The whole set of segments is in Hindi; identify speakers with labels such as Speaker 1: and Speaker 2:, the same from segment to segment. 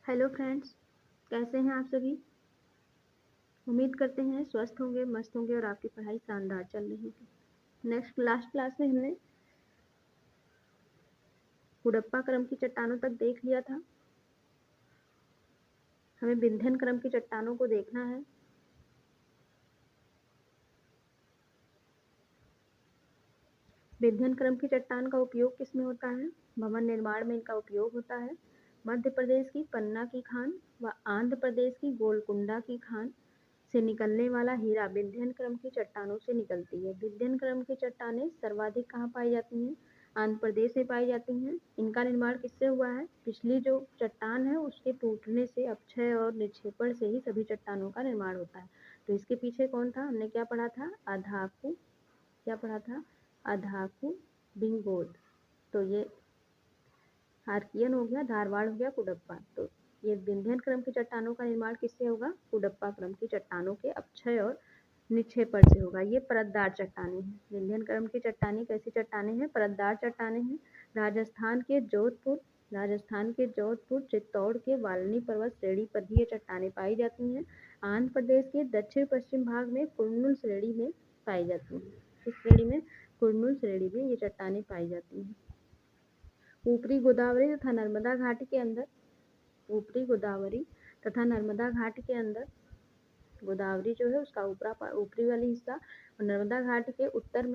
Speaker 1: हेलो फ्रेंड्स, कैसे हैं आप सभी। उम्मीद करते हैं स्वस्थ होंगे, मस्त होंगे और आपकी पढ़ाई शानदार चल रही होगी। लास्ट क्लास में हमने हुडप्पा क्रम की चट्टानों तक देख लिया था। हमें विंध्यन क्रम की चट्टानों को देखना है। विंध्यन क्रम की चट्टान का उपयोग किस में होता है? भवन निर्माण में इनका उपयोग होता है। मध्य प्रदेश की पन्ना की खान व आंध्र प्रदेश की गोलकुंडा की खान से निकलने वाला हीरा विंध्यन क्रम की चट्टानों से निकलती है। विंध्यन क्रम की चट्टानें सर्वाधिक कहाँ पाई जाती हैं? आंध्र प्रदेश में पाई जाती हैं। इनका निर्माण किससे हुआ है? पिछली जो चट्टान है उसके टूटने से, अपक्षय और निक्षेपण से ही सभी चट्टानों का निर्माण होता है। तो इसके पीछे कौन था? हमने क्या पढ़ा था? अधाकु। क्या पढ़ा था? अधाकु बिंगोद। तो ये आर्कियन हो गया, धारवाड़ हो गया, कुडप्पा। तो ये विंध्यन क्रम की चट्टानों का निर्माण किससे होगा? कुडप्पा क्रम की चट्टानों के अपक्षय और निक्षेपण से होगा। ये परतदार चट्टानें हैं। विंध्यन क्रम की चट्टानें कैसी चट्टानें हैं? परतदार चट्टानें हैं। राजस्थान के जोधपुर, चित्तौड़ के वाल्नी पर्वत श्रेणी पर भी ये चट्टानें पाई जाती हैं। आंध्र प्रदेश के दक्षिण पश्चिम भाग में कुर्नूल श्रेणी में पाई जाती हैं। इस श्रेणी में, कुर्नूल श्रेणी में ये चट्टानें पाई जाती हैं। ऊपरी गोदावरी तथा नर्मदा घाटी के अंदर, ऊपरी गोदावरी तथा नर्मदा घाटी के अंदर, गोदावरी जो है उसका ऊपरी वाली हिस्सा और नर्मदा घाटी के उत्तर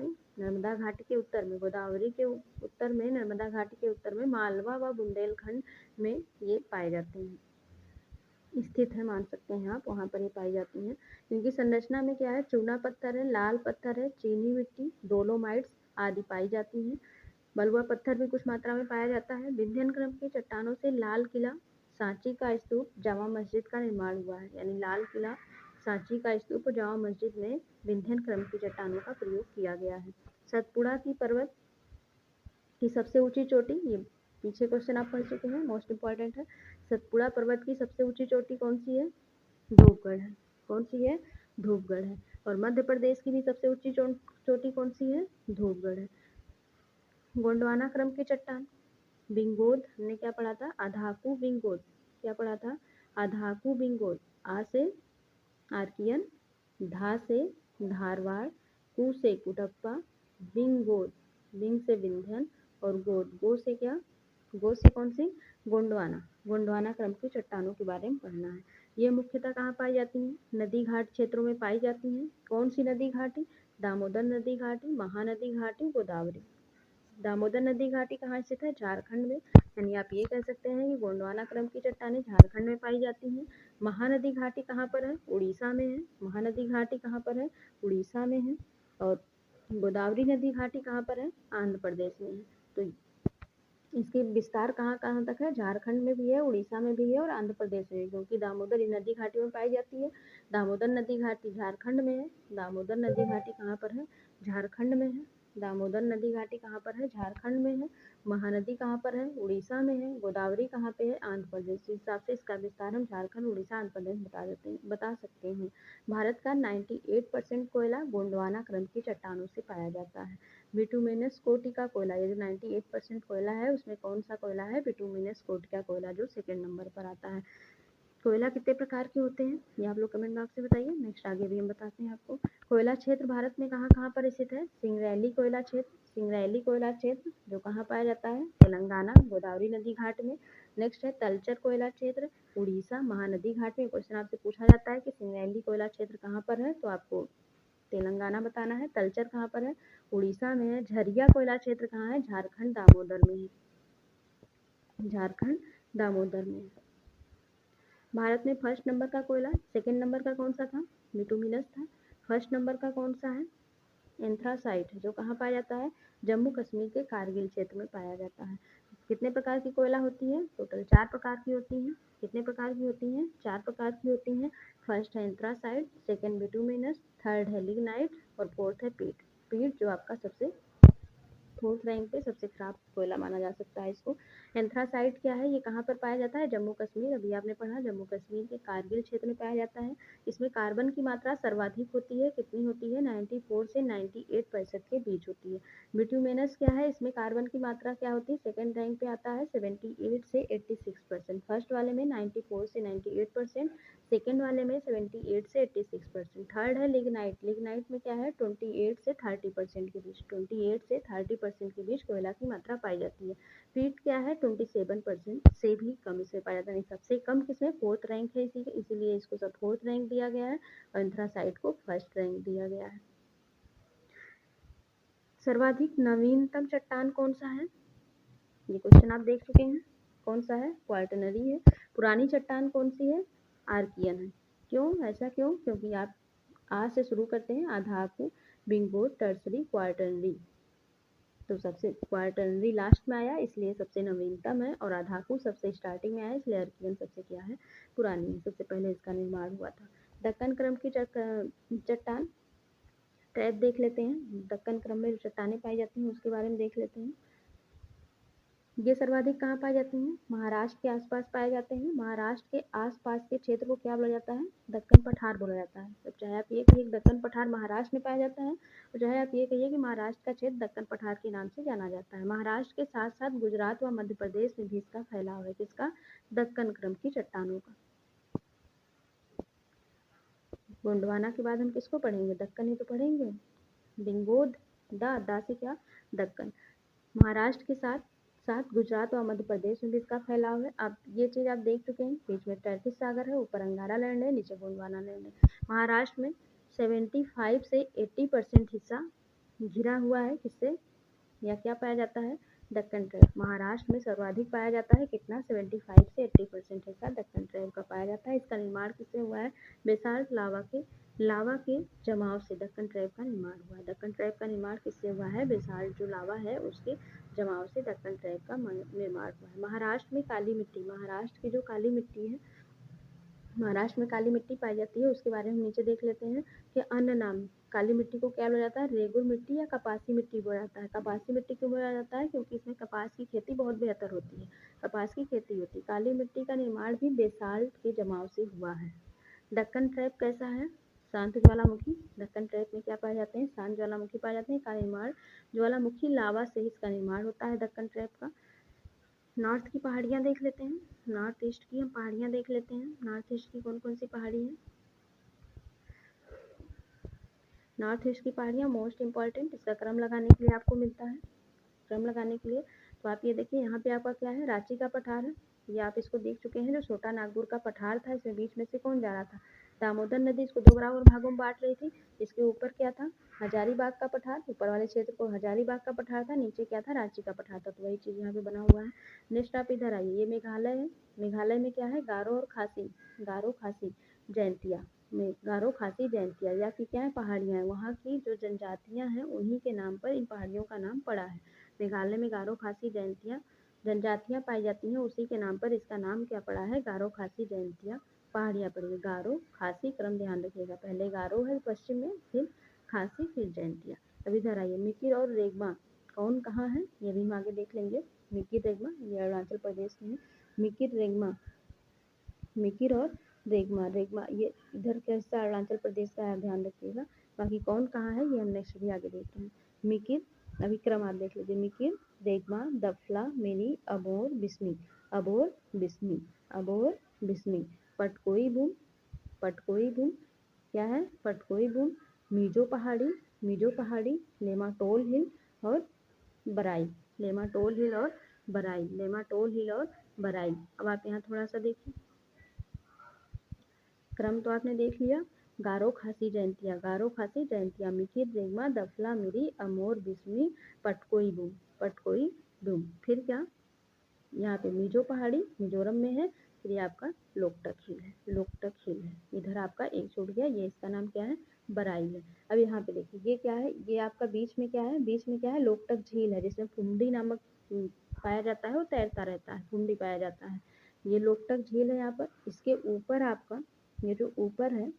Speaker 1: में, गोदावरी के उत्तर में, नर्मदा घाटी के उत्तर में मालवा व बुंदेलखंड में ये पाए जाते हैं, स्थित है, मान सकते हैं आप, वहाँ पर ये पाई जाती हैं। इनकी संरचना में क्या है? चूना पत्थर है, लाल पत्थर है, चीनी मिट्टी, डोलोमाइट्स आदि पाई जाती हैं। बलुआ पत्थर भी कुछ मात्रा में पाया जाता है। विंध्यन क्रम की चट्टानों से लाल किला, सांची का स्तूप, जामा मस्जिद का निर्माण हुआ है। यानी लाल किला, सांची का स्तूप और जामा मस्जिद में विंध्यन क्रम की चट्टानों का प्रयोग किया गया है। सतपुड़ा की पर्वत की सबसे ऊंची चोटी, ये पीछे क्वेश्चन आप पढ़ चुके हैं, मोस्ट इंपॉर्टेंट है। सतपुड़ा पर्वत की सबसे ऊंची चोटी कौन सी है? धूपगढ़ है। कौन सी है? धूपगढ़ है। और मध्य प्रदेश की भी सबसे ऊंची चोटी कौन सी है? धूपगढ़ है। गोंडवाना क्रम की चट्टान, बिंगोद, हमने क्या पढ़ा था? अधाकु बिंगोद। क्या पढ़ा था? अधाकु बिंगोद। आ से आर्कियन, धा से धारवाड़, कु से कुडप्पा, बिंगोद, बिंग से विंध्यन और गो से क्या? गो से कौन सी? गोंडवाना। गोंडवाना क्रम की चट्टानों के बारे में पढ़ना है। ये मुख्यतः कहाँ पाई जाती हैं? नदी घाट क्षेत्रों में पाई जाती हैं। कौन सी नदी घाटी? दामोदर नदी घाटी, महानदी घाटी, गोदावरी। दामोदर नदी घाटी कहाँ स्थित है? झारखंड में। यानी आप ये कह सकते हैं कि गोंडवाना क्रम की चट्टानें झारखंड में पाई जाती हैं। महानदी घाटी कहाँ पर है? उड़ीसा में है। महानदी घाटी कहाँ पर है? उड़ीसा में है। और गोदावरी नदी घाटी कहाँ पर है? आंध्र प्रदेश में है। तो इसकी विस्तार कहाँ कहाँ तक है? झारखंड में भी है, उड़ीसा में भी है और आंध्र प्रदेश में भी, क्योंकि दामोदर नदी घाटी में पाई जाती है। दामोदर नदी घाटी झारखंड में है। दामोदर नदी घाटी कहाँ पर है? झारखंड में है। दामोदर नदी घाटी कहाँ पर है? झारखंड में है। महानदी कहाँ पर है? उड़ीसा में है। गोदावरी कहाँ पे है? आंध्र प्रदेश। इस हिसाब से इसका विस्तार हम झारखंड, उड़ीसा, आंध्र प्रदेश बता सकते हैं। भारत का 98% कोयला गोंडवाना क्रम की चट्टानों से पाया जाता है। बिटुमिनस कोटि का कोयला, ये जो 98% कोयला है उसमें कौन सा कोयला है? बिटुमिनस कोटि का कोयला, जो सेकंड नंबर पर आता है। कोयला कितने प्रकार के होते हैं ये आप लोग कमेंट बॉक्स में बताइए। नेक्स्ट आगे भी हम बताते हैं आपको। कोयला क्षेत्र भारत में कहाँ कहाँ पर स्थित है? सिंगरैली कोयला क्षेत्र, सिंगरैली कोयला क्षेत्र जो कहाँ पाया जाता है? तेलंगाना, गोदावरी नदी घाट में। नेक्स्ट है तलचर कोयला क्षेत्र, उड़ीसा, महानदी घाट में। क्वेश्चन आपसे पूछा जाता है कि सिंगरैली कोयला क्षेत्र कहाँ पर है, तो आपको तेलंगाना बताना है। तलचर कहाँ पर है? उड़ीसा में है। झरिया कोयला क्षेत्र कहाँ है? झारखंड, दामोदर में है। झारखंड, दामोदर में है। भारत में फर्स्ट नंबर का कोयला, सेकंड नंबर का कौन सा था? बिटुमिनस था। फर्स्ट नंबर का कौन सा है? एंथ्रासाइट, जो कहाँ पाया जाता है? जम्मू कश्मीर के कारगिल क्षेत्र में पाया जाता है। कितने प्रकार की कोयला होती है? टोटल 4 प्रकार की होती हैं। कितने प्रकार की होती हैं? 4 प्रकार की होती हैं। फर्स्ट है एंथ्रासाइट, सेकंड बिटुमिनस, थर्ड है लिग्नाइट और फोर्थ है पीट। पीट जो आपका सबसे 4th रैंक पे सबसे खराब कोयला माना जा सकता है इसको। एंथ्रासाइट क्या है, ये कहाँ पर पाया जाता है, जम्मू कश्मीर, अभी आपने पढ़ा जम्मू कश्मीर के कारगिल क्षेत्र में पाया जाता है। इसमें कार्बन की मात्रा सर्वाधिक होती है, कितनी होती है, 94 से 98% के बीच होती है। बिट्यूमेनस क्या है, इसमें कार्बन की मात्रा क्या होती है, सेकेंड रैंक पे आता है 78 से 86%, फर्स्ट वाले में 94 से 98%, सेकेंड वाले में 78 से 86%। थर्ड है लिग्नाइट, लिग्नाइट में क्या है 28 से 30% के बीच, 28 से 30% के बीच कोयला की मात्रा पाई जाती है। फीट क्या है 27% से भी कम इसमें पाया जाता है, सबसे कम किसमें, 4th रैंक है इसी इसीलिए इसको सब 4th रैंक दिया गया है और एंथ्रासाइट को फर्स्ट रैंक दिया गया है। सर्वाधिक नवीनतम चट्टान कौन सा है, ये क्वेश्चन आप देख चुके हैं, कौन सा है, क्वार्टनरी है। पुरानी चट्टान कौन सी है, आर्कियन है। क्यों, ऐसा क्यों, क्योंकि आप आ से शुरू करते हैं, आधाकु, बिंगोट, टर्सरी, क्वार्टनरी, तो सबसे क्वार्टनरी लास्ट में आया इसलिए सबसे नवीनतम है, और आधाकु सबसे स्टार्टिंग में आया इसलिए आर्कियन सबसे क्या है, पुरानी है, सबसे पहले इसका निर्माण हुआ था। दक्कन क्रम की चट्टान ट्रैप देख लेते हैं, दक्कन क्रम में जो चट्टानें पाई जाती हैं उसके बारे में देख लेते हैं। ये सर्वाधिक कहाँ पाई जाती हैं, महाराष्ट्र के आसपास पाए जाते हैं। महाराष्ट्र के आसपास के क्षेत्र को क्या बोला जाता है, दक्कन पठार बोला जाता है। तो चाहे आप ये कहिए कि दक्कन पठार महाराष्ट्र में पाया जाता है, और चाहे आप ये कहिए कि महाराष्ट्र का क्षेत्र दक्कन पठार के नाम से जाना जाता है। महाराष्ट्र के साथ साथ गुजरात व मध्य प्रदेश में भी इसका फैलाव है, किसका, दक्कन क्रम की चट्टानों का। गोंडवाना के बाद हम किसको पढ़ेंगे, दक्कन ही तो पढ़ेंगे, बिंगोद, दा से क्या, दक्कन। महाराष्ट्र के साथ साथ गुजरात और मध्य प्रदेश में भी इसका फैलाव है। अब ये चीज़ आप देख चुके हैं, बीच में टर्किश सागर है, ऊपर अंगारा लैंड है, नीचे गोंडवाना लैंड है। महाराष्ट्र में 75 से 80% हिस्सा घिरा हुआ है, किससे, या क्या पाया जाता है, दक्कन ट्रैप। महाराष्ट्र में सर्वाधिक पाया जाता है कितना, 75 से 80% हिस्सा दक्कन ट्रैप का पाया जाता है। इसका निर्माण किससे हुआ है, बेसाल्ट लावा के जमाव से दक्कन ट्रैप का निर्माण हुआ है। दक्कन ट्रैप का निर्माण किससे हुआ है, बेसाल्ट जो लावा है उसके जमाव से दक्कन ट्रैप का निर्माण हुआ है। महाराष्ट्र में काली मिट्टी, महाराष्ट्र की जो काली मिट्टी है, महाराष्ट्र में काली मिट्टी पाई जाती है, उसके बारे में नीचे देख लेते हैं कि अन्य नाम, काली मिट्टी को क्या बोला जाता है, रेगुर मिट्टी या कपासी मिट्टी बोला जाता है। कपासी मिट्टी क्यों बोला जाता है, क्योंकि इसमें कपास की खेती बहुत बेहतर होती है, कपास की खेती होती है। काली मिट्टी का निर्माण भी बेसाल्ट के जमाव से हुआ है। दक्कन ट्रैप कैसा है, शांत ज्वालामुखी, दक्कन ट्रैप में क्या पाए जाते हैं, शांत ज्वालामुखी पाए जाते हैं। का निर्माण ज्वालामुखी लावा से इसका निर्माण होता है दक्कन ट्रैप का। नॉर्थ की पहाड़ियाँ देख लेते हैं, नॉर्थ ईस्ट की हम पहाड़ियाँ देख लेते हैं। नॉर्थ ईस्ट की कौन कौन सी पहाड़ी है, नॉर्थ ईस्ट की पहाड़ियाँ मोस्ट इंपॉर्टेंट, इसका क्रम लगाने के लिए आपको मिलता है, क्रम लगाने के लिए। तो आप ये देखिए यहाँ पे आपका क्या है, रांची का पठार है, ये आप इसको देख चुके हैं, जो छोटा नागपुर का पठार था, इसमें बीच में से कौन जा रहा था, दामोदर नदी इसको दो बराबर भागों में बांट रही थी। इसके ऊपर क्या था, हजारीबाग का पठार, ऊपर वाले क्षेत्र को हजारीबाग का पठार था, नीचे क्या था, रांची का पठार था, तो वही चीज़ यहाँ पे बना हुआ है। नेक्स्ट आप इधर आइए, ये मेघालय है, मेघालय में क्या है, गारो और खासी, गारो खासी जयंतिया में, गारो खासी जयंतिया या फिर क्या है, पहाड़ियाँ हैं, वहाँ की जो जनजातियाँ हैं उन्हीं के नाम पर इन पहाड़ियों का नाम पड़ा है। मेघालय में गारो खासी जनजातियाँ पाई जाती हैं, उसी के नाम पर इसका नाम क्या पड़ा है, गारो खासी जयंतिया पहाड़ियाँ पड़ी है। गारो खासी क्रम ध्यान रखिएगा, पहले गारो है पश्चिम में, फिर खासी, फिर जयंतिया। अब इधर आइए, मिकिर और रेगमा कौन कहाँ है, ये भी हम आगे देख लेंगे। मिकिर रेगमा ये अरुणाचल प्रदेश में है। मिकिर रेगमा, मिकिर और रेगमा, रेगमा ये इधर का हिस्सा अरुणाचल प्रदेश का है, ध्यान रखिएगा। बाकी कौन कहाँ है ये हम नेक्स्ट भी आगे देखते हैं। मिकिर, अभी क्रम आप देख लीजिए, मिकिर, रेगमा, दफला, मिनी, अबोर, बिस्मी, अबोर, बिस्मी, अबोर, बिस्मी, पटकोई बूम, पटकोई बूम क्या है, पटकोई बूम, मिजो पहाड़ी, लेमाटोल हिल और बराई, लेमाटोल हिल और बराई, लेमाटोल हिल और बराई। अब आप यहाँ थोड़ा सा देखिए, क्रम तो आपने देख लिया, गारो खासी जयंतिया, गारो खासी जयंतिया, मिकिर, रेगमा, दफला, मिरी, अमोर, बिस्मी, पटकोई बूम, पटकोई बूम। फिर क्या, यहाँ पे मिजो पहाड़ी मिजोरम में है, फिर ये आपका लोकटक हिल है, लोकटक हिल है। इधर आपका एक छूट गया, ये इसका नाम क्या है, बराई है। अब यहाँ पे देखिए ये क्या है, ये आपका बीच में क्या है, बीच में क्या है, लोकटक झील है, जिसमें फुंडी नामक पाया जाता है, वो तैरता रहता है, फुंडी पाया जाता है, ये लोकटक झील है यहाँ पर। इसके ऊपर आपका ये जो ऊपर है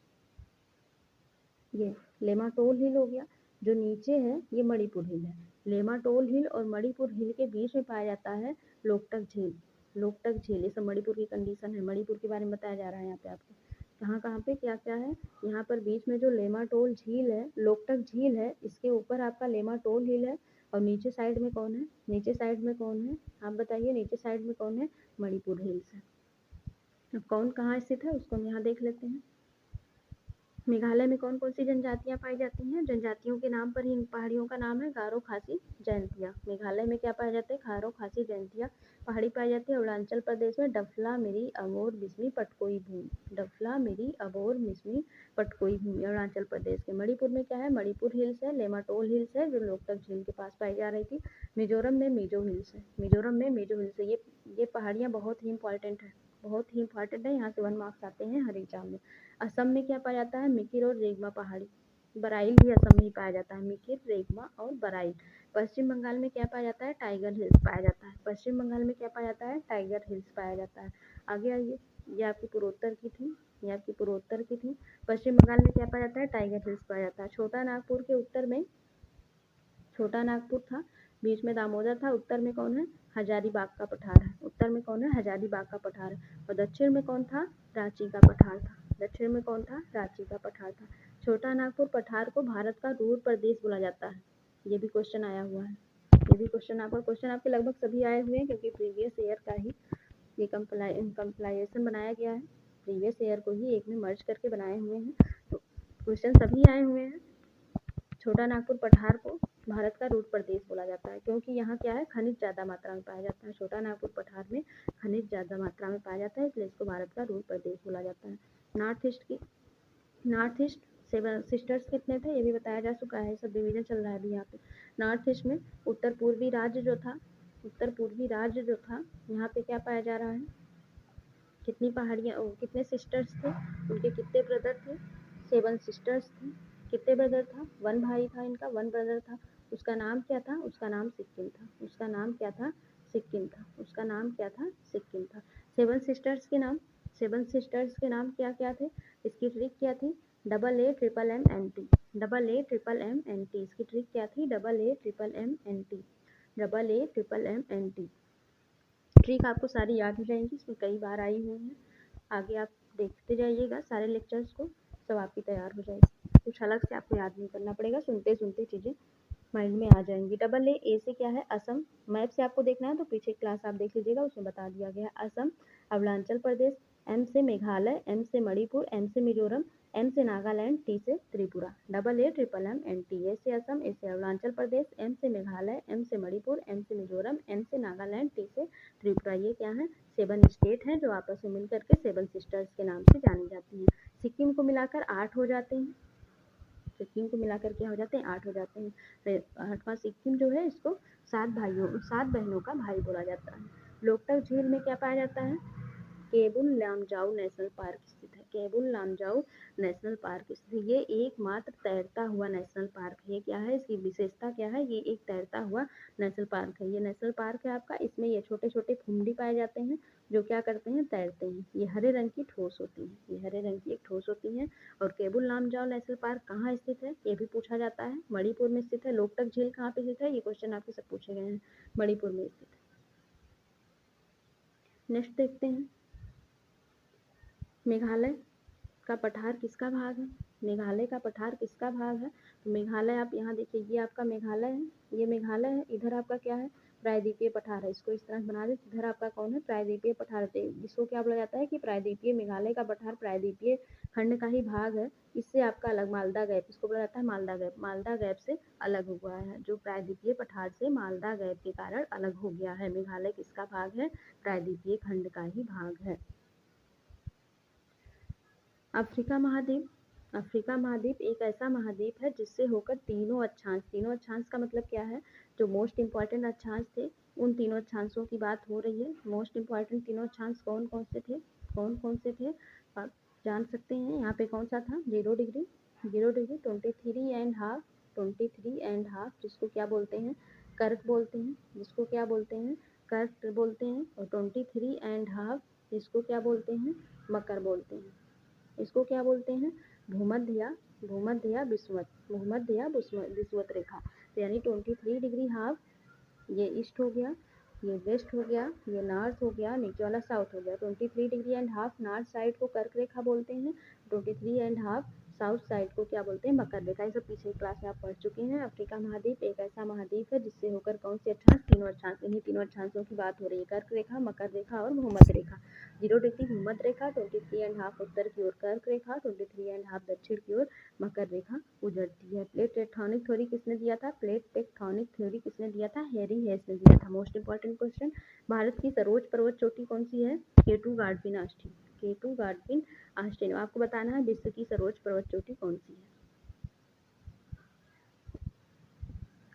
Speaker 1: ये लेमाटोल हिल हो गया, जो नीचे है ये मणिपुर हिल है। लेमाटोल हिल और मणिपुर हिल के बीच में पाया जाता है लोकटक झील। लोकटक झील, ये सब मणिपुर की कंडीशन है, मणिपुर के बारे में बताया जा रहा है यहाँ पे आपको। कहाँ कहाँ पे क्या क्या है, यहाँ पर बीच में जो लेमाटोल झील है, लोकटक झील है, इसके ऊपर आपका लेमाटोल हिल है, और नीचे साइड में कौन है, नीचे साइड में कौन है, आप बताइए, नीचे साइड में कौन है, मणिपुर हिल्स है। अब कौन कहाँ स्थित है उसको हम यहाँ देख लेते हैं। मेघालय में कौन कौन सी जनजातियाँ पाई जाती हैं? जनजातियों के नाम पर ही इन पहाड़ियों का नाम है गारो, खासी, जयंतिया। मेघालय में क्या पाया जाता है? गारो, खासी, जयंतिया पहाड़ी पाई जाती है। अरुणाचल प्रदेश में डफला, मिरी, अबोर, मिसमी, पटकोई भूमि। डफला, मिरी, अबोर, मिसमी, पटकोई भूमि अरुणाचल प्रदेश के। मणिपुर में क्या है? मणिपुर हिल्स है, लेमाटोल हिल्स है जो लोकटक झील के पास पाई जा रही थी। मिजोरम में मिजो हिल्स है, मिजोरम में मिजो हिल्स है। ये पहाड़ियाँ बहुत ही इंपॉर्टेंट है, बहुत ही इंपॉर्टेंट है, यहाँ से 1 मार्क्स आते हैं हर एग्जाम में। असम में क्या पाया जाता है? मिकिर और रेगमा पहाड़ी। बराइल भी असम में ही पाया जाता है, मिकिर, रेगमा और बराइल। पश्चिम बंगाल में क्या पाया जाता है? टाइगर हिल्स पाया जाता है। पश्चिम बंगाल में क्या पाया जाता है? टाइगर हिल्स पाया जाता है। आगे आइए, ये आपकी पूर्वोत्तर की थी, ये आपकी पूर्वोत्तर की थी। पश्चिम बंगाल में क्या पाया जाता है? टाइगर हिल्स पाया जाता है। छोटा नागपुर के उत्तर में छोटा नागपुर था, बीच में दामोदर था, उत्तर में कौन है? हजारीबाग का पठार है। उत्तर में कौन है? हजारीबाग का पठार है। और दक्षिण में कौन था? रांची का पठार था। दक्षिण में कौन था? रांची का पठार था। छोटा नागपुर पठार को भारत का रूर प्रदेश बोला जाता है। ये भी क्वेश्चन आया हुआ है, ये भी क्वेश्चन आपके लगभग सभी आए हुए हैं, क्योंकि प्रीवियस ईयर का ही ये कंप्लाइजेशन बनाया गया है, प्रीवियस ईयर को ही एक में मर्ज करके बनाए हुए हैं, तो क्वेश्चन सभी आए हुए हैं। छोटा नागपुर पठार को भारत का रूट प्रदेश बोला जाता है, क्योंकि यहाँ क्या है? खनिज ज़्यादा मात्रा में पाया जाता है। छोटा नागपुर पठार में खनिज ज़्यादा मात्रा में पाया जाता है, इसलिए इसको भारत का रूट प्रदेश बोला जाता है। नॉर्थ ईस्ट सेवन सिस्टर्स कितने थे ये भी बताया जा चुका है, सब डिवीजन चल रहा है अभी यहाँ पे। नॉर्थ ईस्ट में उत्तर पूर्वी राज्य जो था, यहाँ पे क्या पाया जा रहा है? कितनी पहाड़ियाँ, कितने सिस्टर्स थे, उनके कितने ब्रदर थे? 7 सिस्टर्स थे। कितने ब्रदर था? 1 भाई था इनका, 1 ब्रदर था। उसका नाम क्या था? उसका नाम सिक्किम था। उसका नाम क्या था? सिक्किम था। उसका नाम क्या था? सिक्किम था। 7 सिस्टर्स के नाम, 7 सिस्टर्स के नाम क्या क्या थे? इसकी ट्रिक क्या थी? Double A triple M N T, double A triple M N T. इसकी ट्रिक क्या थी? Double A triple M N T, double A triple M N T. Trick आपको सारी याद हो जाएंगी, इसमें कई बार आई हुई हैं। आगे आप देखते जाइएगा सारे लेक्चर्स को, सब आपकी तैयार हो जाएगी, कुछ अलग से आपको याद नहीं करना पड़ेगा, सुनते सुनते चीज़ें माइंड में आ जाएंगी। डबल ए से क्या है? असम। मैप से आपको देखना है तो पीछे क्लास आप देख लीजिएगा, उसमें बता दिया गया है। असम, अरुणाचल प्रदेश। एम से मेघालय, एम से मणिपुर, एम से मिजोरम, एम से नागालैंड, टी से Tripura. Double A triple M N T. A से असम, ए से अरुणाचल प्रदेश, एम से मेघालय, एम से मणिपुर, एम से मिजोरम, एम से नागालैंड, टी से त्रिपुरा। ये क्या है? 7 स्टेट हैं जो आपस में मिलकर के 7 सिस्टर्स के नाम से जानी जाती हैं। सिक्किम को मिलाकर 8 हो जाते हैं, सिक्किम को मिलाकर क्या हो जाते हैं? 8 हो जाते हैं। 8वां सिक्किम जो है, इसको 7 बहनों का भाई बोला जाता है। लोकटक झील में क्या पाया जाता है? केबुल लामजाओ नेशनल पार्क स्थित है। केबुल लामजाओ नेशनल पार्क स्थित है। ये एकमात्र तैरता हुआ नेशनल पार्क है। ये क्या है? इसकी विशेषता क्या है? ये एक तैरता हुआ नेशनल पार्क है। ये नेशनल पार्क है आपका, इसमें ये छोटे छोटे फुंडी पाए जाते हैं जो क्या करते हैं? तैरते हैं। ये हरे रंग की ठोस होती है, ये हरे रंग की एक ठोस होती है। और केबुल लामजाओ नेशनल पार्क कहाँ स्थित है? ये भी पूछा जाता है। मणिपुर में स्थित है। लोकटक झील कहाँ पे स्थित है? ये क्वेश्चन आपके सब पूछे गए हैं, मणिपुर में स्थित है। नेक्स्ट देखते हैं, मेघालय का पठार किसका भाग है? मेघालय का पठार किसका भाग है? तो मेघालय, आप यहाँ देखिए, ये आपका मेघालय है, ये मेघालय है, इधर आपका क्या है? प्रायद्वीपीय पठार है। इसको इस तरह बना दे, इधर आपका कौन है? प्रायद्वीपीय पठार है। इसको क्या बोला जाता है कि प्रायद्वीपीय, मेघालय का पठार प्रायद्वीपीय खंड का ही भाग है। इससे आपका अलग मालदा गैप, इसको बोला जाता है मालदा गैप। मालदा गैप से अलग हुआ है, जो प्रायद्वीपीय पठार से मालदा गैप के कारण अलग हो गया है। मेघालय किसका भाग है? प्रायद्वीपीय खंड का ही भाग है। अफ्रीका महाद्वीप, अफ्रीका महाद्वीप एक ऐसा महाद्वीप है जिससे होकर तीनों अक्षांश का मतलब क्या है? जो मोस्ट इंपॉर्टेंट अक्षांश थे, उन तीनों अक्षांशों की बात हो रही है। मोस्ट इंपॉर्टेंट तीनों अक्षांश कौन कौन से थे? कौन कौन से थे आप जान सकते हैं। यहाँ पे कौन सा था? 0 डिग्री, 0 डिग्री, 23.5, 23.5, जिसको क्या बोलते हैं? कर्क बोलते हैं, जिसको क्या बोलते हैं? कर्क बोलते हैं। और 23.5 जिसको क्या बोलते हैं? मकर बोलते हैं। इसको क्या बोलते हैं? भूमध्य या विषुवत, भूमध्य या विषुवत रेखा। तो यानी 23 डिग्री हाफ ये ईस्ट हो गया, ये वेस्ट हो गया, ये नॉर्थ हो गया, नीचे वाला साउथ हो गया। 23 degree and half north side को कर्क रेखा बोलते हैं, 23 एंड हाफ साउथ साइड को क्या बोलते हैं, मकर रेखा। ये सब पिछले क्लास में आप पढ़ चुके हैं। अफ्रीका महाद्वीप एक ऐसा महाद्वीप है जिससे होकर कौन से अक्षांश, तीनों अक्षांश, इन्हीं तीनों अक्षांशों की बात हो रही है, कर्क रेखा, मकर रेखा और भूमध्य रेखा। 0 डिग्री भूमध्य रेखा, 23 एंड हाफ उत्तर की ओर कर्क रेखा, 23 एंड हाफ दक्षिण की ओर मकर रेखा गुजरती है। प्लेट टेक्टोनिक थ्योरी किसने दिया था, प्लेट टेक्टोनिक थ्योरी किसने दिया था, हैरी हेस ने दिया था। मोस्ट इंपॉर्टेंट क्वेश्चन, भारत की सर्वोच्च पर्वत चोटी कौन सी है, केटू गार्डविन आस्टीन, केटू गार्डविन आस्टीन। आपको बताना है विश्व की सर्वोच्च पर्वत चोटी कौन सी है।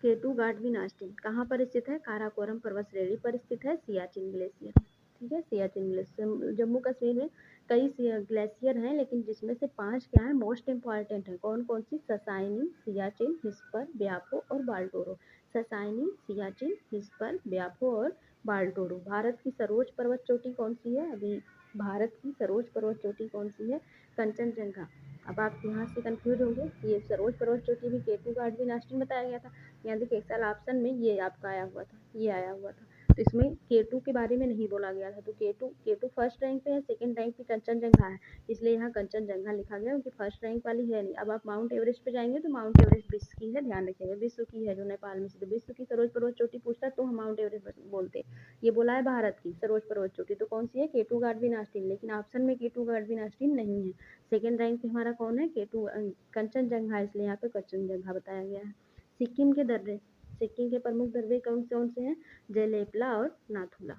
Speaker 1: केटू गार्डविन आस्टीन कहाँ पर स्थित है, काराकोरम पर्वत श्रेणी पर स्थित है, सियाचिन ग्लेशियर, ठीक है, सियाचिन ग्लेशियर। जम्मू कश्मीर में कई ग्लेशियर हैं, लेकिन जिसमें से 5 क्या है, मोस्ट इंपॉर्टेंट है। कौन कौन सी, ससाइनी, सियाचिन, हिस्पर, ब्यापो और बाल्टोरो। ससाइनी, सियाचिन, हिस्पर, ब्यापो और बाल्टोरो। भारत की सर्वोच्च पर्वत चोटी कौन सी है, अभी भारत की सर्वोच्च पर्वत चोटी कौन सी है, कंचनजंगा। अब आप यहाँ से कंफ्यूज होंगे, ये सर्वोच्च पर्वत चोटी भी केटू गार्डविन आस्टीन बताया गया था। यहाँ देखिए एक साल ऑप्शन में ये आपका आया हुआ था, ये आया हुआ था, तो इसमें केटू के बारे में नहीं बोला गया था। तो केटू फर्स्ट रैंक पे है, सेकंड रैंक पे कंचनजंगा है, इसलिए यहाँ कंचनजंगा लिखा गया, क्योंकि फर्स्ट रैंक वाली है नहीं। अब आप माउंट एवरेस्ट पे जाएंगे तो माउंट एवरेस्ट विश्व की है, ध्यान रखिएगा, विश्व की है, जो नेपाल में स्थित। विश्व की सर्वोच्च पर्वत चोटी पूछता तो हम माउंट एवरेस्ट बोलते, ये बोला है भारत की सर्वोच्च पर्वत चोटी, तो कौन सी है, केटू गार्डविन आस्टीन। लेकिन ऑप्शन में केटू गार्डविन आस्टीन नहीं है। सेकंड रैंक पे हमारा कौन है, कंचनजंगा, इसलिए यहाँ पे कंचनजंगा बताया गया है। सिक्किम के दर्रे, सिक्किम के प्रमुख दर्रे कौन कौन से हैं, जयलेपला और नाथुला,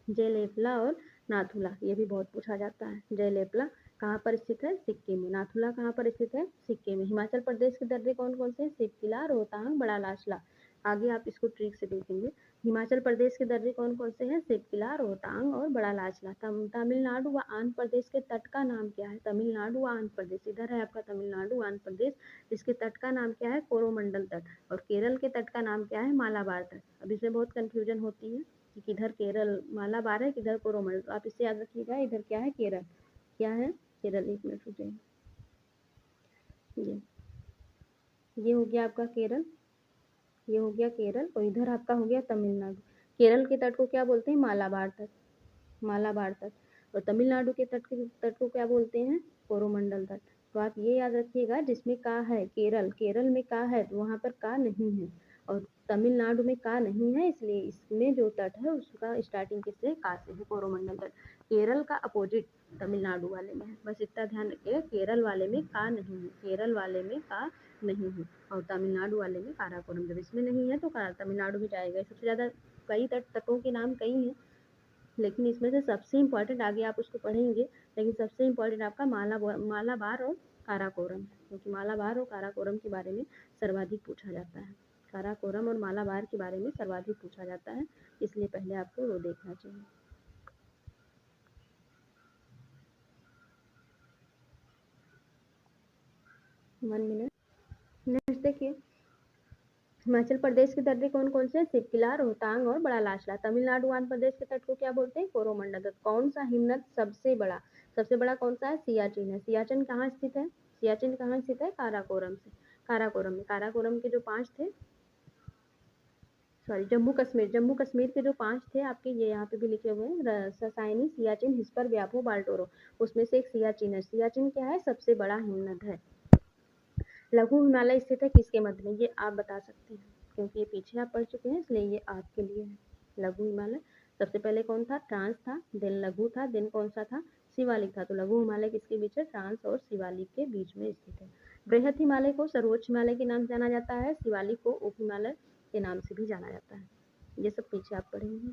Speaker 1: जयलेपला और नाथुला, ये भी बहुत पूछा जाता है। जयलेपला कहाँ पर स्थित है, सिक्किम में। नाथुला कहाँ पर स्थित है, सिक्किम में। हिमाचल प्रदेश के दर्रे कौन कौन से हैं, सिपकिला, रोहतांग, बड़ा लाचला। आगे आप इसको ट्रिक से देखेंगे। हिमाचल प्रदेश के दर्रे कौन कौन से हैं, सिपकिला, रोहतांग और बड़ा लाचला। तमिलनाडु व आंध्र प्रदेश के तट का नाम क्या है, तमिलनाडु व आंध्र प्रदेश, इधर है आपका तमिलनाडु आंध्र प्रदेश, इसके तट का नाम क्या है, कोरोमंडल तट। और केरल के तट का नाम क्या है, मालाबार तट। अब इसमें बहुत कंफ्यूजन होती है कि किधर केरल मालाबार है, किधर कोरोमंडल, तो आप इससे याद रखिएगा, इधर क्या है, केरल, क्या है, केरल। एक मिनट रुकिए, ये हो गया आपका केरल, ये हो गया केरल, और इधर आपका हो गया तमिलनाडु। केरल के तट को क्या बोलते हैं, मालाबार तट, मालाबार तट। और तमिलनाडु के तट को क्या बोलते हैं, कोरोमंडल तट। तो आप ये याद रखिएगा, जिसमें का है केरल, केरल में का है तो वहाँ पर का नहीं है, और तमिलनाडु में का नहीं है, इसलिए इसमें जो तट है उसका स्टार्टिंग किससे, का से है, कोरोमंडल तट। केरल का अपोजिट तमिलनाडु वाले में है, बस इतना ध्यान रखिएगा, केरल वाले में का नहीं है, केरल वाले में का नहीं है, और तमिलनाडु वाले में काराकोरम। जब इसमें नहीं है तो तमिलनाडु भी जाएगा। सबसे ज़्यादा कई तटों के नाम कई हैं, लेकिन इसमें से सबसे इम्पॉर्टेंट, आगे आप उसको पढ़ेंगे, लेकिन सबसे इम्पॉर्टेंट आपका मालाबार और काराकोरम, क्योंकि मालाबार और काराकोरम के बारे में सर्वाधिक पूछा जाता है। काराकोरम और मालाबार के बारे में सर्वाधिक पूछा जाता है, इसलिए पहले आपको वो देखना चाहिए। 1 मिनट। नेक्स्ट देखिए, हिमाचल प्रदेश के दर्रे कौन कौन से, सिपकिला, रोहतांग और बड़ा लाचला। तमिलनाडु आंध्र प्रदेश के तट को क्या बोलते हैं, कोरोमंडल तट। कौन सा हिमनद सबसे बड़ा, सबसे बड़ा कौन सा है, सियाचिन है। सियाचिन कहाँ स्थित है, सियाचिन कहाँ स्थित है, काराकोरम से, काराकोरम में। काराकोरम के जो 5 थे, सॉरी जम्मू कश्मीर, जम्मू कश्मीर के जो 5 थे आपके, ये यहाँ पे भी लिखे हुए हैं, ससाइनी, सियाचिन, हिस्पर, ब्यापो, बाल्टोरो, उसमें से एक सियाचिन है। सियाचिन क्या है, सबसे बड़ा हिमनद है। लघु हिमालय स्थित है किसके मध्य में, ये आप बता सकते हैं, क्योंकि ये पीछे आप पढ़ चुके हैं, इसलिए ये आपके लिए है। लघु हिमालय सबसे पहले कौन था, ट्रांस था, देन लघु था, देन कौन सा था, शिवालिक था। तो लघु हिमालय किसके बीच है, ट्रांस और शिवालिक के बीच में स्थित है। बृहत हिमालय को सर्वोच्च हिमालय के नाम जाना जाता है, शिवालिक को उप हिमालय के नाम से भी जाना जाता है। ये सब पीछे आप पढ़ेंगे।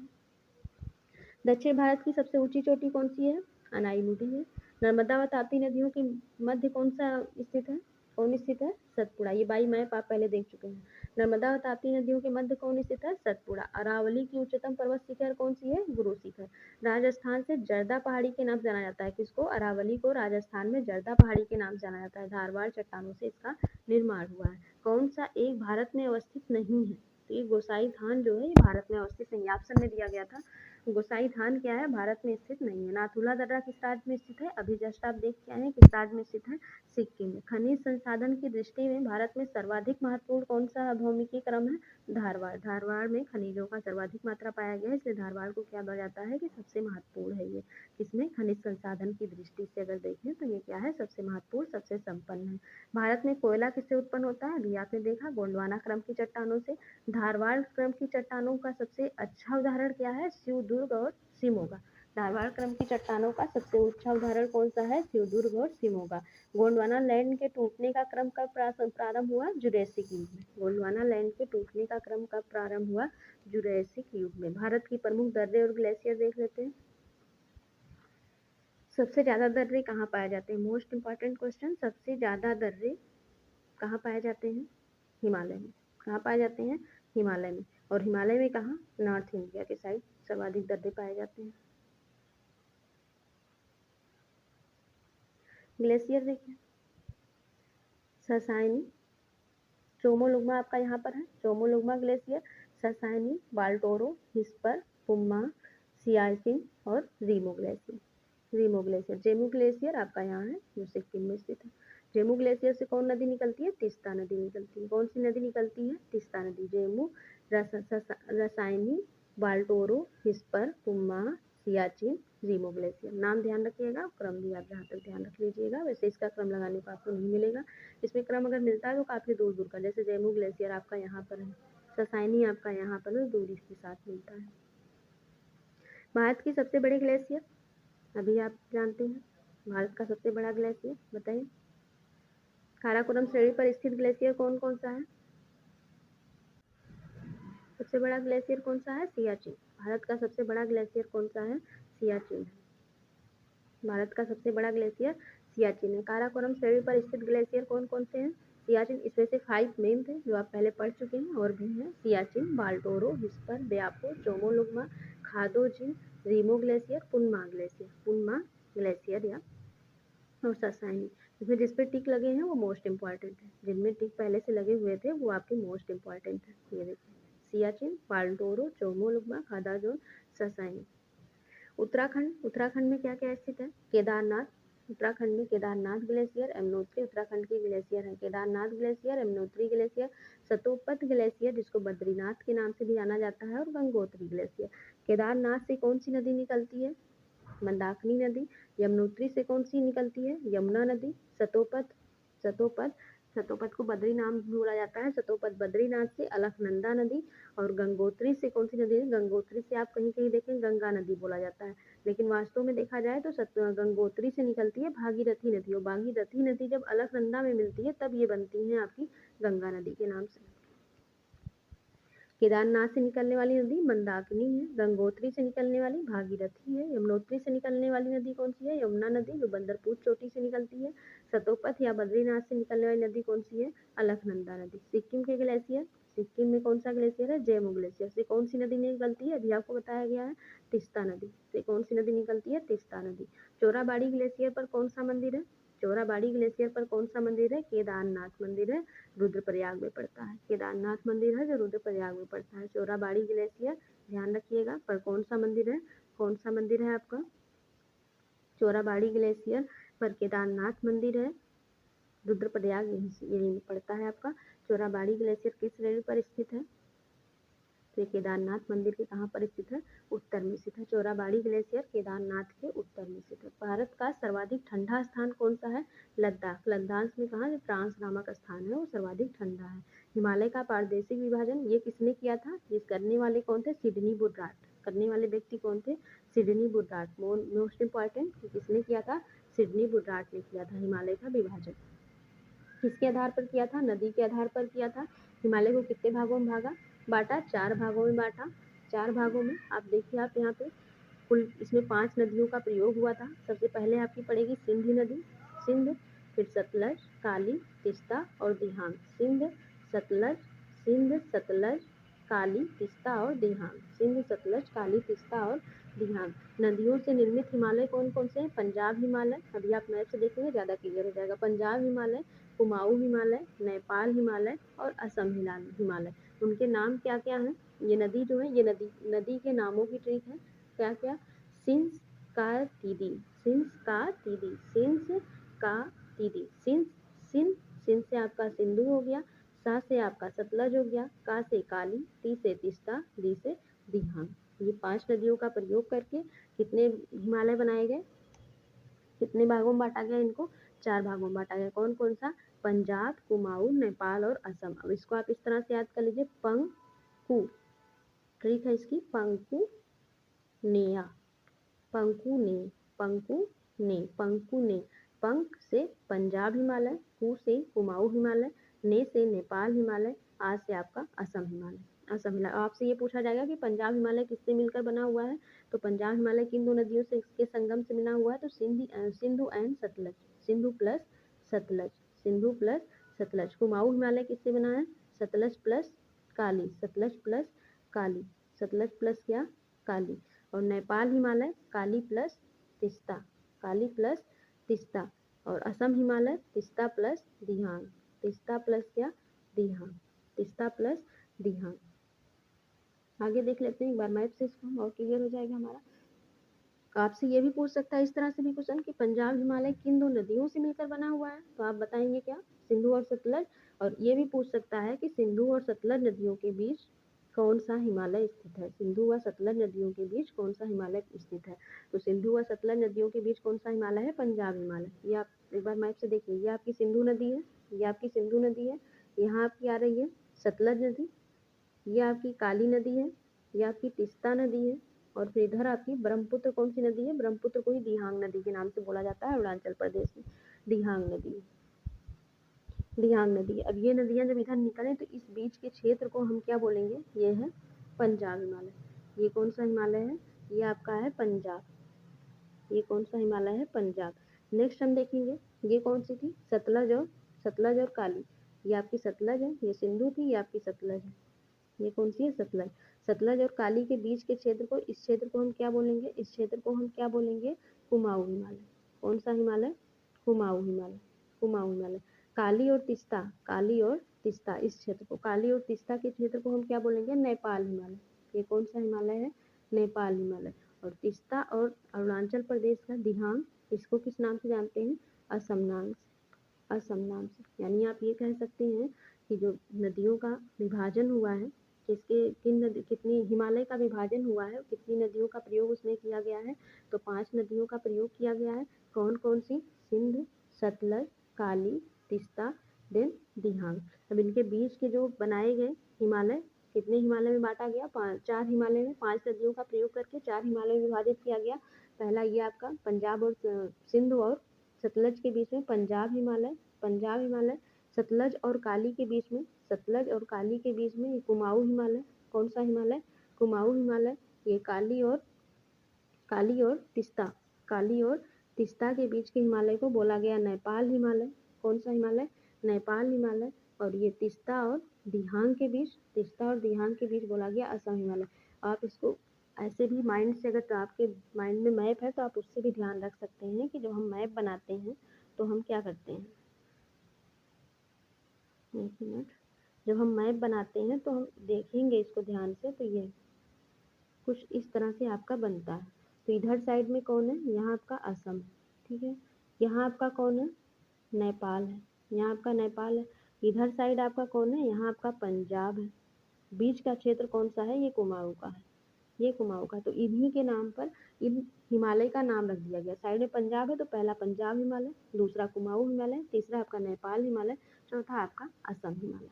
Speaker 1: दक्षिण भारत की सबसे ऊंची चोटी कौन सी है, अनाईमुडी है। नर्मदा व ताप्ती नदियों के मध्य कौन सा स्थित है, कौन स्थित है, सतपुड़ा। ये बाई मैप आप पहले देख चुके हैं। नर्मदा व ताप्ती नदियों के मध्य कौन स्थित है, सतपुड़ा। अरावली की उच्चतम पर्वत शिखर कौन सी है, गुरु शिखर। राजस्थान से जर्दा पहाड़ी के नाम जाना जाता है, किसको, अरावली को राजस्थान में जर्दा पहाड़ी के नाम जाना जाता है। धारवाड़ चट्टानों से इसका निर्माण हुआ है। कौन सा एक भारत में अवस्थित नहीं है, तो ये गोसाई थान जो है ये भारत में अवस्थित नहीं, ऑप्शन में दिया गया था गोसाईधान क्या है, भारत में स्थित नहीं है। नाथुला दर्रा किस राज्य में स्थित है, अभी जस्ट आप देख के आए हैं किस राज्य में स्थित है, सिक्किम में। खनिज संसाधन की दृष्टि में भारत में सर्वाधिक महत्वपूर्ण कौन सा भौमिकी क्रम है, धारवाड़। धारवाड़ में खनिजों का सर्वाधिक मात्रा पाया गया है, इसलिए धारवाड़ को क्या बोला जाता है कि सबसे महत्वपूर्ण है ये। इसमें खनिज संसाधन की दृष्टि से अगर देखें तो ये क्या है, सबसे महत्वपूर्ण, सबसे संपन्न है। भारत में कोयला किससे उत्पन्न होता है, अभी आपने देखा गोंडवाना क्रम की चट्टानों से। धारवाड़ क्रम की चट्टानों का सबसे अच्छा उदाहरण क्या है, शिवदुर्ग और शिमोगा। धारवाड़ क्रम की चट्टानों का सबसे अच्छा उदाहरण कौन सा है, शिवदुर्ग और शिमोगा। गोंडवाना लैंड के टूटने का क्रम कब प्रारंभ हुआ, जुरैसिक युग में। गोंडवाना लैंड के टूटने का क्रम कब प्रारंभ हुआ, जुरैसिक युग में। भारत की प्रमुख दर्रे और ग्लेशियर देख लेते हैं। सबसे ज्यादा दर्रे कहाँ पाए जाते हैं, मोस्ट इंपॉर्टेंट क्वेश्चन। सबसे ज्यादा दर्रे कहाँ पाए जाते हैं, हिमालय में। कहाँ पाए जाते हैं, हिमालय में। और हिमालय में कहाँ, नॉर्थ इंडिया के साइड सर्वाधिक दर्रे पाए जाते हैं। ग्लेशियर देखिए, ससाइनी, चोमोलुंगमा आपका यहाँ पर है, चोमोलुंगमा ग्लेशियर, ससाइनी, बाल्टोरो, हिस्पर, पुम्मा, सियाचिन और Rimo glacier. Rimo glacier, Zemu glacier आपका यहाँ है जो सिक्किम में स्थित है। जेमू ग्लेशियर से कौन नदी निकलती है, तिस्ता नदी निकलती है। कौन सी नदी निकलती है, तिस्ता नदी। जेमू, रसायनी, बाल्टोरो, हिस्पर, पुम्मा, सियाचिन, रीमो ग्लेशियर। नाम ध्यान रखिएगा, क्रम भी आप जहाँ तक ध्यान रख लीजिएगा, वैसे इसका क्रम लगाने को आपको नहीं मिलेगा। इसमें क्रम अगर मिलता है तो काफ़ी दूर दूर का, जैसे जेमू ग्लेशियर आपका यहाँ पर है, ससाइनी आपका यहाँ पर दूरी के साथ मिलता है। भारत की सबसे बड़ी ग्लेशियर, अभी आप जानते हैं भारत का सबसे बड़ा ग्लेशियर बताइए। काराकोरम श्रेणी पर स्थित ग्लेशियर कौन कौन सा है, सबसे बड़ा ग्लेशियर कौन सा है, सियाचिन। भारत का सबसे बड़ा ग्लेशियर कौन सा है, सियाचिन है। भारत का सबसे बड़ा ग्लेशियर सियाचिन है। काराकोरम श्रेणी पर स्थित ग्लेशियर कौन कौन से हैं, सियाचिन। इसमें से 5 मेन थे जो आप पहले पढ़ चुके हैं, और भी हैं, Siachen, Baltoro, Hispar, Biafo, Chomolungma, Khadozin, Rimo glacier, Punma glacier. Punma glacier या और ससाइनी। इसमें जिस पे टिक लगे हैं वो मोस्ट इंपॉर्टेंट है, जिनमें टिक पहले से लगे हुए थे वो आपके मोस्ट इंपॉर्टेंट है। ये देखिए, सियाचिन, बाल्टोरो, चोमोलुंगमा, खादाजोन, ससाइनी। उत्तराखंड, उत्तराखंड में क्या क्या स्थित है, केदारनाथ। उत्तराखंड में केदारनाथ ग्लेशियर, यमुनोत्री उत्तराखंड की ग्लेशियर है। Kedarnath glacier, Yamunotri glacier, Satopanth glacier जिसको बद्रीनाथ के नाम से भी जाना जाता है, और गंगोत्री ग्लेशियर। केदारनाथ से कौन सी नदी निकलती है, मंदाकिनी नदी। यमुनोत्री से कौन सी निकलती है, यमुना नदी। सतोपत, सतोपत, सतोपत को बद्री नाम भी बोला जाता है, सतोपत बद्रीनाथ से अलकनंदा नदी। और गंगोत्री से कौन सी नदी है, गंगोत्री से आप कहीं कहीं देखें गंगा नदी बोला जाता है, लेकिन वास्तव में देखा जाए तो गंगोत्री से निकलती है भागीरथी नदी, और भागीरथी नदी जब अलकनंदा में मिलती है तब ये बनती है आपकी गंगा नदी के नाम से। केदारनाथ से निकलने वाली नदी मंदाकिनी है, गंगोत्री से निकलने वाली भागीरथी है, यमुनोत्री से निकलने वाली नदी कौन सी है, यमुना नदी जो बंदरपुर चोटी से निकलती है। सतोपथ या बद्रीनाथ से निकलने वाली नदी कौन सी है, अलकनंदा नदी। सिक्किम के ग्लेशियर, सिक्किम में कौन सा ग्लेशियर है, जेमू ग्लेशियर। से कौन सी नदी निकलती है, अभी आपको बताया गया है, तिस्ता नदी से। कौन सी नदी निकलती है, तिस्ता नदी। चोराबाड़ी ग्लेशियर पर कौन सा मंदिर है, चोराबाड़ी ग्लेशियर पर कौन सा मंदिर है, केदारनाथ मंदिर है, रुद्रप्रयाग में पड़ता है। केदारनाथ मंदिर है जो रुद्रप्रयाग में पड़ता है। चोराबाड़ी ग्लेशियर ध्यान रखिएगा, पर कौन सा मंदिर है, कौन सा मंदिर है आपका, चोराबाड़ी ग्लेशियर पर केदारनाथ मंदिर है, रुद्रप्रयाग यहीं पड़ता है आपका। चोराबाड़ी ग्लेशियर किस श्रेणी पर स्थित है, तो केदारनाथ मंदिर के कहाँ पर स्थित है, उत्तर में स्थित है। चोराबाड़ी ग्लेशियर केदारनाथ के उत्तर में स्थित है। भारत का सर्वाधिक ठंडा स्थान कौन सा है, लद्दाख। लद्दाख में कहा, जो ट्रांस नामक स्थान है वो सर्वाधिक ठंडा है। हिमालय का पारदेशिक विभाजन ये किसने किया था, ये करने वाले कौन थे, सिडनी बुर्राट। करने वाले व्यक्ति कौन थे, सिडनी बुर्राट। मोस्ट इंपॉर्टेंट, किसने किया था, सिडनी बुर्राट ने किया था हिमालय का विभाजन। किसके आधार पर किया था, नदी के आधार पर किया था। हिमालय को कितने भागों में भागा, बांटा, 4 भागों में बांटा। 4 भागों में आप देखिए, आप यहाँ पे कुल इसमें 5 नदियों का प्रयोग हुआ था। सबसे पहले आपकी पड़ेगी सिंध नदी, सिंध, फिर सतलज, काली, तिस्ता और दिहांग। सिंध, सतलज, सिंध, सतलज, काली, तिस्ता और दिहांग। सिंध, सतलज, काली, तिस्ता और दिहांग। नदियों से निर्मित हिमालय कौन कौन से हैं, पंजाब हिमालय, अभी आप मैप से देखेंगे ज़्यादा क्लियर हो जाएगा। पंजाब हिमालय, कुमाऊं हिमालय, नेपाल हिमालय और असम हिमालय। उनके नाम क्या क्या हैं, ये नदी जो है, ये नदी के नामों की ट्रिक है। क्या क्या, सिंस का दीदी, सिंस का दीदी, सिंस का दीदी, सिंस, सिन, सिन से आपका सिंधु हो गया, सा से आपका सतलज हो गया, का से काली, ती से तीस्ता, दी से दिहांग। ये 5 नदियों का प्रयोग करके कितने हिमालय बनाए गए, कितने भागों में बांटा गया इनको, 4 भागों में बांटा गया। कौन कौन सा, पंजाब, कुमाऊं, नेपाल और असम। अब इसको आप इस तरह से याद कर लीजिए, पंकु, ट्रिक है इसकी, पंकु नेया, पंकु ने, पंकु ने, पंकु ने, पंक से पंजाब हिमालय, कु से कुमाऊं हिमालय, ने से नेपाल हिमालय, आ से आपका असम हिमालय, असम हिमालय। आपसे ये पूछा जाएगा कि पंजाब हिमालय किससे मिलकर बना हुआ है, तो पंजाब हिमालय किन 2 नदियों से, इसके संगम से बना हुआ है, तो Sindhu and Sutlej, Sindhu plus Sutlej, Sindhu plus Sutlej. Kumaon Himalaya किससे बना है, सतलज प्लस काली, सतलज प्लस काली, सतलज प्लस क्या, काली। और नेपाल हिमालय काली प्लस तिस्ता, काली प्लस तिस्ता। और असम हिमालय तिस्ता प्लस दिहांग, तिस्ता प्लस क्या, दिहांग, तिस्ता प्लस दिहांग। आगे देख लेते हैं एक बार मैप से, इसको हम और क्लियर हो जाएगा हमारा। आपसे ये भी पूछ सकता है इस तरह से भी क्वेश्चन कि पंजाब हिमालय किन 2 नदियों से मिलकर बना हुआ है, तो आप बताएंगे क्या, सिंधु और सतलज। और ये भी पूछ सकता है कि सिंधु और सतलज नदियों के बीच कौन सा हिमालय स्थित है, सिंधु व सतलज नदियों के बीच कौन सा हिमालय स्थित है, तो सिंधु व सतलज नदियों के बीच कौन सा हिमालय है, पंजाब हिमालय। ये आप एक बार मैप से देखिए, ये आपकी सिंधु नदी है, ये आपकी सिंधु नदी है, यहाँ आपकी आ रही है सतलज नदी, ये आपकी काली नदी है, ये आपकी तिस्ता नदी है, और फिर इधर आपकी ब्रह्मपुत्र कौन सी नदी है, ब्रह्मपुत्र को ही दिहांग नदी के नाम से बोला जाता है अरुणाचल प्रदेश में, दिहांग नदी, दिहांग नदी। अब ये नदियाँ जब इधर निकलें तो इस बीच के क्षेत्र को हम क्या बोलेंगे, ये है पंजाब हिमालय। ये कौन सा हिमालय है, ये आपका है पंजाब, ये कौन सा हिमालय है, पंजाब। नेक्स्ट हम देखेंगे, ये कौन सी थी, सतलज और काली। ये आपकी सतलज है, ये सिंधु थी, ये आपकी सतलज है, ये कौन सी है, सतलज। सतलज और काली के बीच के क्षेत्र को, इस क्षेत्र को हम क्या बोलेंगे, इस क्षेत्र को हम क्या बोलेंगे, कुमाऊं हिमालय। कौन सा हिमालय, कुमाऊं हिमालय, कुमाऊं हिमालय। काली और तिस्ता, काली और तिस्ता, इस क्षेत्र को, काली और तिस्ता के क्षेत्र को हम क्या बोलेंगे, नेपाल हिमालय। ये कौन सा हिमालय है, नेपाल हिमालय। और तिस्ता और अरुणाचल प्रदेश का दिहांग, इसको किस नाम से जानते हैं, असम नाम से, असम नाम से। यानी आप ये कह सकते हैं कि जो नदियों का विभाजन हुआ है, किसके किन नदी, कितनी हिमालय का विभाजन हुआ है, कितनी नदियों का प्रयोग उसमें किया गया है, तो 5 नदियों का प्रयोग किया गया है। कौन कौन सी, सिंध, सतलज, काली, तिस्ता, देन दिहांग। अब इनके बीच के जो बनाए गए हिमालय, कितने हिमालय में बांटा गया, 4 हिमालय में, 5 नदियों का प्रयोग करके 4 हिमालय में विभाजित किया गया। पहला ये आपका पंजाब और सिंध और सतलज के बीच में पंजाब हिमालय, पंजाब हिमालय। सतलज और काली के बीच में, सतलज और काली के बीच में कुमाऊं हिमालय। कौन सा हिमालय, कुमाऊं हिमालय। ये काली और तिस्ता, काली और तिस्ता के बीच के हिमालय को बोला गया नेपाल हिमालय। कौन सा हिमालय, नेपाल हिमालय। और ये तिस्ता और दिहांग के बीच, तिस्ता और दिहांग के बीच बोला गया असम हिमालय। आप इसको ऐसे भी माइंड से, अगर आपके माइंड में मैप है तो आप उससे भी ध्यान रख सकते हैं कि जब हम मैप बनाते हैं तो हम क्या करते हैं, एक मिनट, जब हम मैप बनाते हैं तो हम देखेंगे इसको ध्यान से, तो ये कुछ इस तरह से आपका बनता है। तो इधर साइड में कौन है, यहाँ आपका असम है, ठीक है। यहाँ आपका कौन है, नेपाल है, यहाँ आपका नेपाल है। इधर साइड आपका कौन है, यहाँ आपका पंजाब है। बीच का क्षेत्र कौन सा है, ये कुमाऊं का है, ये कुमाऊं का। तो इन्हीं के नाम पर इन हिमालय का नाम रख दिया गया। साइड में पंजाब है तो पहला पंजाब हिमालय, दूसरा कुमाऊं हिमालय, तीसरा आपका नेपाल हिमालय, चौथा आपका असम हिमालय।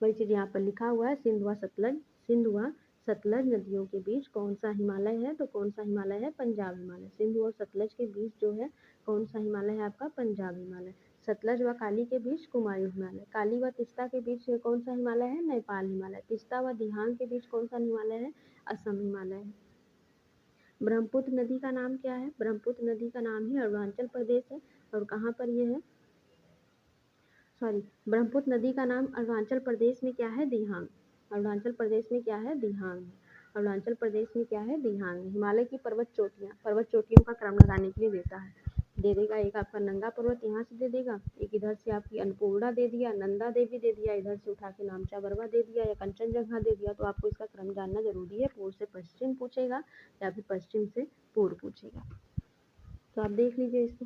Speaker 1: वही चीज यहाँ पर लिखा हुआ है, सिंध व सतलज, सिंध व सतलज नदियों के बीच कौन सा हिमालय है, तो कौन सा हिमालय है, पंजाब हिमालय। सिंध और सतलज के बीच जो है कौन सा हिमालय है आपका, पंजाब हिमालय। सतलज व काली के बीच कुमाऊं हिमालय। काली व तिस्ता के बीच कौन सा हिमालय है, नेपाल हिमालय। तिस्ता व दिहांग के बीच कौन सा हिमालय है, असम हिमालय है। ब्रह्मपुत्र नदी का नाम क्या है, ब्रह्मपुत्र नदी का नाम ही अरुणाचल प्रदेश है। और कहाँ पर ये है, सॉरी, ब्रह्मपुत्र नदी का नाम अरुणाचल प्रदेश में क्या है, दिहांग। अरुणाचल प्रदेश में क्या है, दिहांग। अरुणाचल प्रदेश में क्या है, दिहांग। हिमालय की पर्वत चोटियों का क्रम लगाने के लिए देता है। दे देगा, एक आपका नंगा पर्वत यहाँ से दे देगा, एक इधर से आपकी अन्नपूर्णा दे दिया, नंदा देवी दे दिया, इधर से उठा के नामचा बरवा दे दिया या कंचनजंगा दे दिया। तो आपको इसका क्रम जानना जरूरी है। पूर्व से पश्चिम पूछेगा या फिर पश्चिम से पूर्व पूछेगा। तो आप देख लीजिए इसको।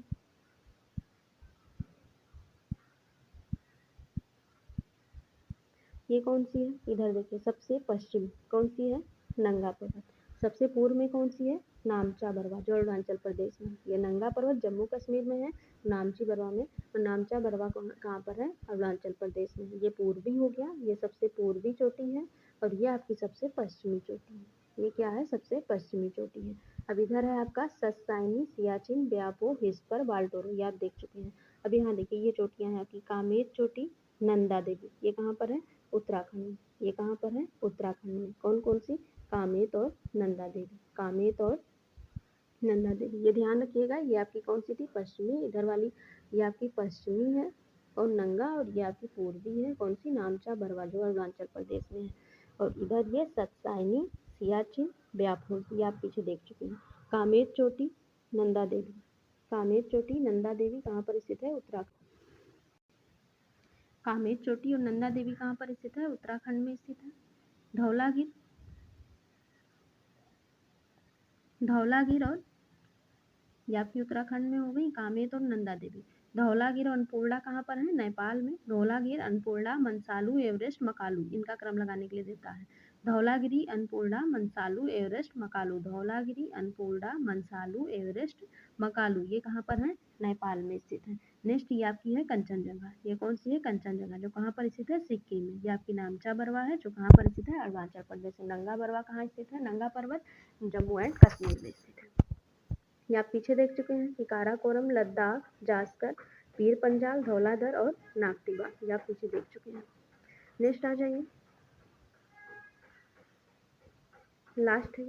Speaker 1: ये कौन सी है, इधर देखिए, सबसे पश्चिम कौन सी है, नंगा पर्वत। सबसे पूर्व में कौन सी है, नामचा बरवा, जो अरुणाचल प्रदेश में। ये नंगा पर्वत जम्मू कश्मीर में है, नामची बरवा में, और नामचा बरवा कहाँ पर है, अरुणाचल प्रदेश में। ये पूर्वी हो गया, ये सबसे पूर्वी चोटी है, और ये आपकी सबसे पश्चिमी चोटी है। ये क्या है, सबसे पश्चिमी चोटी है। अब इधर है आपका सत्साइनी, सियाचिन, ब्यापो, हिस्पर, बाल्टोरो, ये आप देख चुके हैं। अब यहाँ देखिए, ये चोटियाँ हैं आपकी कामेर चोटी, नंदा देवी, ये कहाँ पर है, उत्तराखंड में। ये कहाँ पर है, उत्तराखंड में। कौन कौन सी, कामेत और नंदा देवी, कामेत और नंदा देवी। ये ध्यान रखिएगा, ये आपकी कौन सी थी, पश्चिमी, इधर वाली ये आपकी पश्चिमी है और नंगा, और ये आपकी पूर्वी है, कौन सी, नामचा बरवा, जो अरुणाचल प्रदेश में है। और इधर ये सत्साइनी, सियाचिन, ब्यापो, ये आप पीछे देख चुके हैं। कामेत चोटी, नंदा देवी, कामेत चोटी, नंदा देवी कहाँ पर स्थित है, उत्तराखंड। कामेत चोटी और नंदा देवी कहाँ पर स्थित है, उत्तराखंड में स्थित है। धौलागिर, धौलागिर और ये आपकी उत्तराखंड में हो गई कामेत और नंदा देवी। धौलागिर और अन्नपूर्णा कहाँ पर है, नेपाल में। धौलागिर, अन्नपूर्णा, मनसालू, एवरेस्ट, मकालू, इनका क्रम लगाने के लिए देता है। धौलागिरी, अन्नपूर्णा, मनसालू, एवरेस्ट, मकालू। धौलागिरी, अन्नपूर्णा, मनसालू, एवरेस्ट, मकालू, ये कहाँ पर है, नेपाल में स्थित है। नेक्स्ट ये आपकी है कंचनजंगा। ये कौन सी है, कंचनजंगा, जो कहाँ पर स्थित है, सिक्किम में। ये आपकी नामचा बरवा है, जो कहाँ पर स्थित है, अरुणाचल प्रदेश में। नंगा बरवा कहाँ स्थित है, नंगा पर्वत जम्मू एंड कश्मीर में स्थित है। ये आप पीछे देख चुके हैं कि काराकोरम, लद्दाख, जास्कर, पीर पंजाल, धौलाधर और नागटिबा, ये आप पीछे देख चुके हैं। नेक्स्ट आ जाइए, लास्ट है।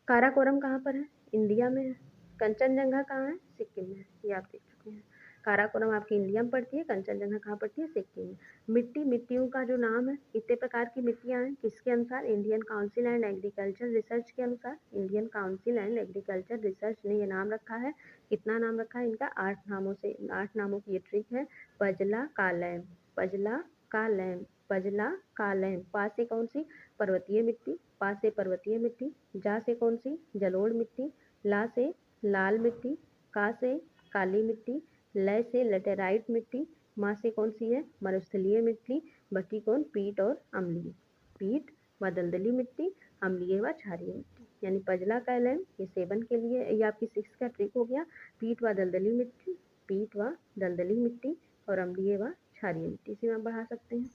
Speaker 1: काराकोरम कहाँ पर है, इंडिया में है। कंचनजंगा कहाँ है, सिक्किम में है, ये आप देख चुके हैं। काराकोरम आपकी इंडिया में पड़ती है, कंचनजंगा कहाँ पड़ती है, सिक्किम में। मिट्टियों का जो नाम है, कितने प्रकार की मिट्टियाँ हैं, किसके अनुसार, Indian council and agriculture research के अनुसार। Indian council and agriculture research ने ये नाम रखा है। कितना नाम रखा है इनका, 8 नामों की ये ट्रिक है। पजला कालैम, पजला कालैम, पजला कालैम। पा से कौन सी, पर्वतीय मिट्टी, पा से पर्वतीय मिट्टी। जा से कौन सी, जलोढ़ मिट्टी। ला से लाल मिट्टी। का से काली मिट्टी। लय से लेटेराइट मिट्टी। मा से कौन सी है, मरुस्थलीय मिट्टी। बची कौन, पीट और अम्लीय, पीट व दलदली मिट्टी, अम्लीय व क्षारीय मिट्टी। यानी पजला कैलैम ये सेवन के लिए, ये आपकी 6 का ट्रिक हो गया। पीट व दलदली मिट्टी, पीट व दलदली मिट्टी और अम्लीय व क्षारीय मिट्टी, इसे आप बढ़ा सकते हैं।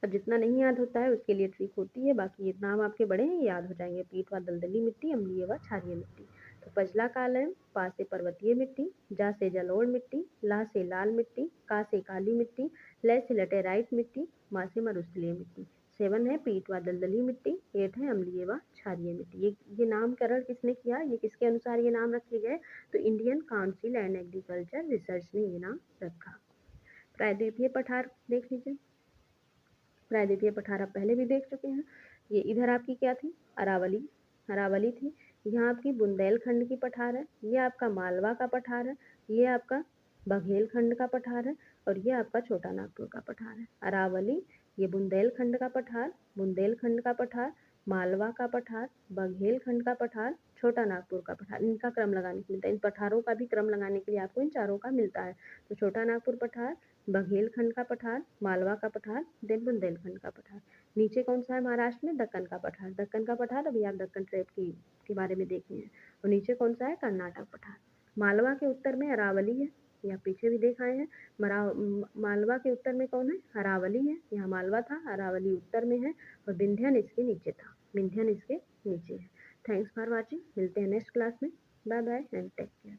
Speaker 1: अब जितना नहीं याद होता है उसके लिए ट्रिक होती है, बाकी ये नाम आपके बड़े हैं, याद हो जाएंगे। पीट व दलदली मिट्टी, अम्लीय व क्षारीय मिट्टी। तो पजला कालैम, पा से पर्वतीय मिट्टी, जा से जलोढ़ मिट्टी, ला से लाल मिट्टी, का से काली मिट्टी, लय से लेटेराइट मिट्टी, मा से मरुस्थलीय मिट्टी। 7 है पीट व दलदली मिट्टी, 8 है अम्लीय व क्षारीय मिट्टी। ये नामकरण किसने किया, ये किसके अनुसार ये नाम रखे गए, तो Indian council and agriculture research ने ये नाम रखा। प्रायद्वीपीय पठार देख लीजिए, प्रायद्वीपीय पठार आप पहले भी देख चुके हैं। ये इधर आपकी क्या थी, अरावली, अरावली थी। यहाँ आपकी बुंदेलखंड की पठार है, ये आपका मालवा का पठार है, ये आपका बघेलखंड का पठार है, और ये आपका छोटा नागपुर का पठार है। अरावली, ये बुंदेलखंड का पठार, बुंदेलखंड का पठार, मालवा का पठार, बघेलखंड का पठार, छोटा नागपुर का पठार। इनका क्रम लगाने के लिए मिलता है, इन पठारों का भी क्रम लगाने के लिए आपको इन चारों का मिलता है। तो छोटा नागपुर पठार, बघेलखंड का पठार, मालवा का पठार, देन बुंदेलखंड का पठार। नीचे कौन सा है महाराष्ट्र में, दक्कन का पठार, दक्कन का पठार अभी आप दक्कन ट्रेप के बारे में देखे हैं। और नीचे कौन सा है, कर्नाटक पठार। मालवा के उत्तर में अरावली है, या पीछे भी देख आए हैं। मालवा के उत्तर में कौन है, अरावली है, यहाँ मालवा था, अरावली उत्तर में है, और विंध्यन इसके नीचे था, विंध्यन इसके नीचे है। थैंक्स फॉर वॉचिंग, मिलते हैं नेक्स्ट क्लास में। Bye bye and take care.